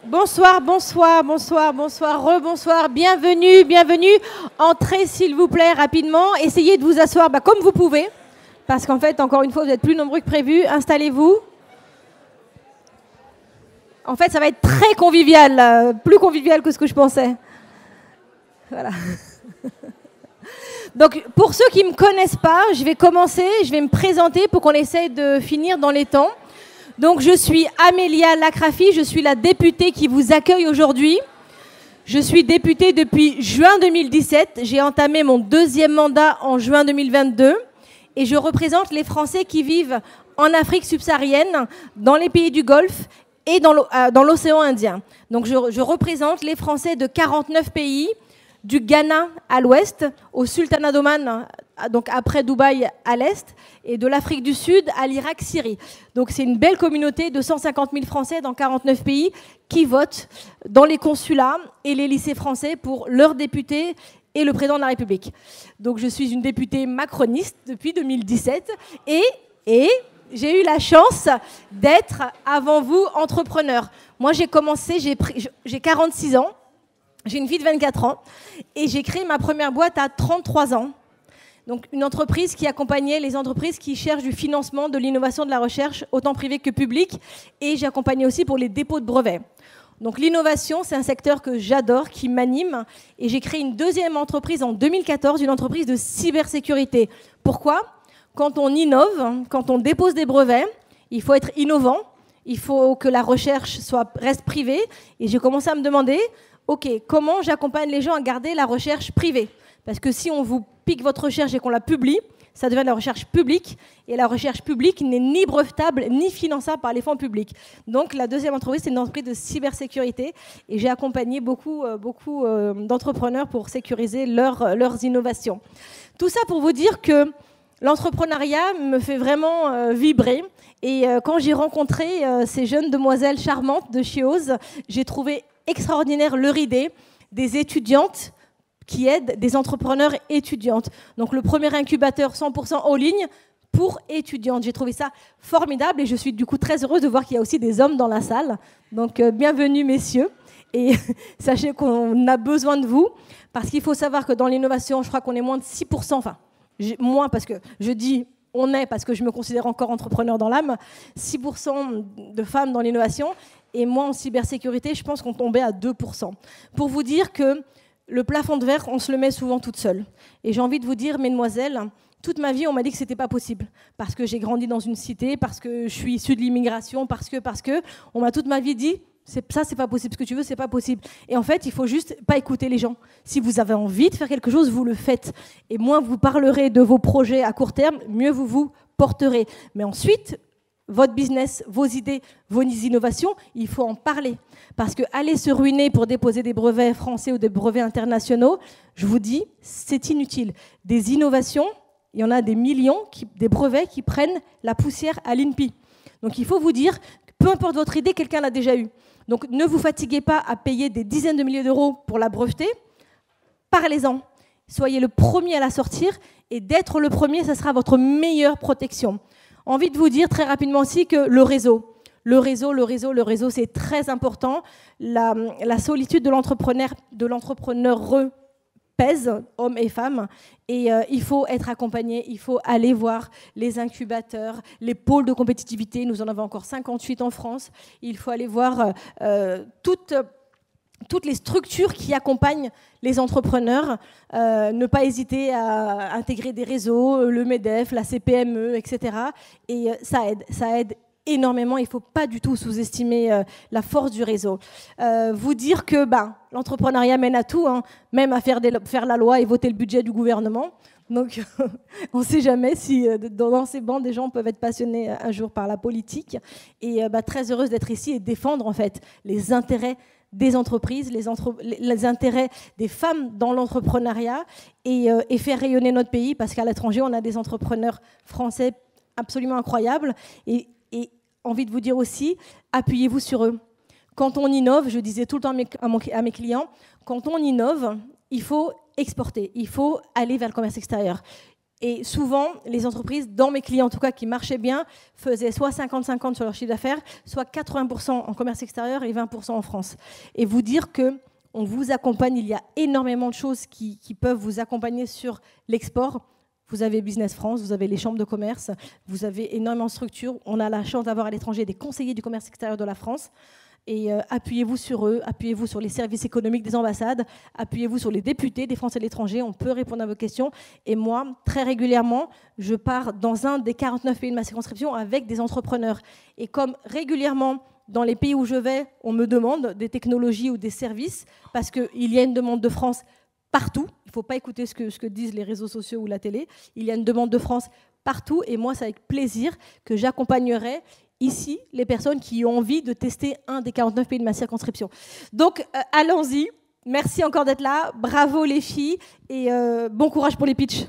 Bonsoir, bonsoir, bonsoir, bonsoir, rebonsoir, bienvenue, bienvenue. Entrez s'il vous plaît rapidement, essayez de vous asseoir comme vous pouvez, parce qu'en fait, encore une fois, vous êtes plus nombreux que prévu. Installez-vous. En fait, ça va être très convivial, plus convivial que ce que je pensais. Voilà. Donc, pour ceux qui ne me connaissent pas, je vais commencer, je vais me présenter pour qu'on essaye de finir dans les temps. Donc, je suis Amélia Lacrafi, je suis la députée qui vous accueille aujourd'hui. Je suis députée depuis juin 2017. J'ai entamé mon deuxième mandat en juin 2022. Et je représente les Français qui vivent en Afrique subsaharienne, dans les pays du Golfe et dans l'océan Indien. Donc, je représente les Français de 49 pays, du Ghana à l'ouest, au Sultanat d'Oman, donc après Dubaï à l'est, et de l'Afrique du Sud à l'Irak, Syrie. Donc c'est une belle communauté de 150 000 Français dans 49 pays qui votent dans les consulats et les lycées français pour leurs députés et le président de la République. Donc je suis une députée macroniste depuis 2017 et j'ai eu la chance d'être avant vous entrepreneur. Moi j'ai commencé, j'ai 46 ans. J'ai une fille de 24 ans et j'ai créé ma première boîte à 33 ans. Donc une entreprise qui accompagnait les entreprises qui cherchent du financement, de l'innovation, de la recherche, autant privée que publique. Et j'ai accompagné aussi pour les dépôts de brevets. Donc l'innovation, c'est un secteur que j'adore, qui m'anime. Et j'ai créé une deuxième entreprise en 2014, une entreprise de cybersécurité. Pourquoi ? Quand on innove, quand on dépose des brevets, il faut être innovant. Il faut que la recherche reste privée. Et j'ai commencé à me demander... OK, comment j'accompagne les gens à garder la recherche privée ? Parce que si on vous pique votre recherche et qu'on la publie, ça devient de la recherche publique. Et la recherche publique n'est ni brevetable, ni finançable par les fonds publics. Donc la deuxième entreprise, c'est une entreprise de cybersécurité. Et j'ai accompagné beaucoup d'entrepreneurs pour sécuriser leurs innovations. Tout ça pour vous dire que l'entrepreneuriat me fait vraiment vibrer. Et quand j'ai rencontré ces jeunes demoiselles charmantes de Chios, j'ai trouvé extraordinaire leur idée des étudiantes qui aident des entrepreneurs étudiantes. Donc le premier incubateur 100% en ligne pour étudiantes. J'ai trouvé ça formidable et je suis du coup très heureuse de voir qu'il y a aussi des hommes dans la salle. Donc bienvenue messieurs et sachez qu'on a besoin de vous parce qu'il faut savoir que dans l'innovation, je crois qu'on est moins de 6%, enfin moins parce que je dis on est parce que je me considère encore entrepreneur dans l'âme, 6% de femmes dans l'innovation. Et moi, en cybersécurité, je pense qu'on tombait à 2%. Pour vous dire que le plafond de verre, on se le met souvent toute seule. Et j'ai envie de vous dire, mesdemoiselles, toute ma vie, on m'a dit que ce n'était pas possible. Parce que j'ai grandi dans une cité, parce que je suis issue de l'immigration, parce que, on m'a toute ma vie dit, ça, c'est pas possible. Ce que tu veux, c'est pas possible. Et en fait, il faut juste pas écouter les gens. Si vous avez envie de faire quelque chose, vous le faites. Et moins vous parlerez de vos projets à court terme, mieux vous vous porterez. Mais ensuite, votre business, vos idées, vos innovations, il faut en parler. Parce que aller se ruiner pour déposer des brevets français ou des brevets internationaux, je vous dis, c'est inutile. Des innovations, il y en a des millions, des brevets qui prennent la poussière à l'INPI. Donc il faut vous dire, peu importe votre idée, quelqu'un l'a déjà eue. Donc ne vous fatiguez pas à payer des dizaines de milliers d'euros pour la breveter. Parlez-en. Soyez le premier à la sortir. Et d'être le premier, ça sera votre meilleure protection. Envie de vous dire très rapidement aussi que le réseau, c'est très important. La solitude de l'entrepreneur pèse, hommes et femmes, et il faut être accompagné, il faut aller voir les incubateurs, les pôles de compétitivité, nous en avons encore 58 en France, il faut aller voir toutes les structures qui accompagnent les entrepreneurs, ne pas hésiter à intégrer des réseaux, le MEDEF, la CPME, etc. Et ça aide énormément, il ne faut pas du tout sous-estimer la force du réseau. Vous dire que l'entrepreneuriat mène à tout, hein, même à faire la loi et voter le budget du gouvernement. Donc on ne sait jamais si dans ces bancs, des gens peuvent être passionnés un jour par la politique. Et très heureuse d'être ici et défendre en fait les intérêts des entreprises, les intérêts des femmes dans l'entrepreneuriat et faire rayonner notre pays parce qu'à l'étranger, on a des entrepreneurs français absolument incroyables. Et envie de vous dire aussi, appuyez-vous sur eux. Quand on innove, je disais tout le temps à mes clients, quand on innove, il faut exporter, il faut aller vers le commerce extérieur. Et souvent, les entreprises, dans mes clients en tout cas, qui marchaient bien, faisaient soit 50-50 sur leur chiffre d'affaires, soit 80% en commerce extérieur et 20% en France. Et vous dire qu'on vous accompagne, il y a énormément de choses qui peuvent vous accompagner sur l'export. Vous avez Business France, vous avez les chambres de commerce, vous avez énormément de structures. On a la chance d'avoir à l'étranger des conseillers du commerce extérieur de la France. Et appuyez-vous sur eux, appuyez-vous sur les services économiques des ambassades, appuyez-vous sur les députés des Français de l'étranger, on peut répondre à vos questions. Et moi, très régulièrement, je pars dans un des 49 pays de ma circonscription avec des entrepreneurs. Et comme régulièrement, dans les pays où je vais, on me demande des technologies ou des services, parce qu'il y a une demande de France partout. Il ne faut pas écouter ce que disent les réseaux sociaux ou la télé. Il y a une demande de France partout. Et moi, c'est avec plaisir que j'accompagnerai ici les personnes qui ont envie de tester un des 49 pays de ma circonscription. Donc, allons-y. Merci encore d'être là. Bravo les filles. Et bon courage pour les pitchs.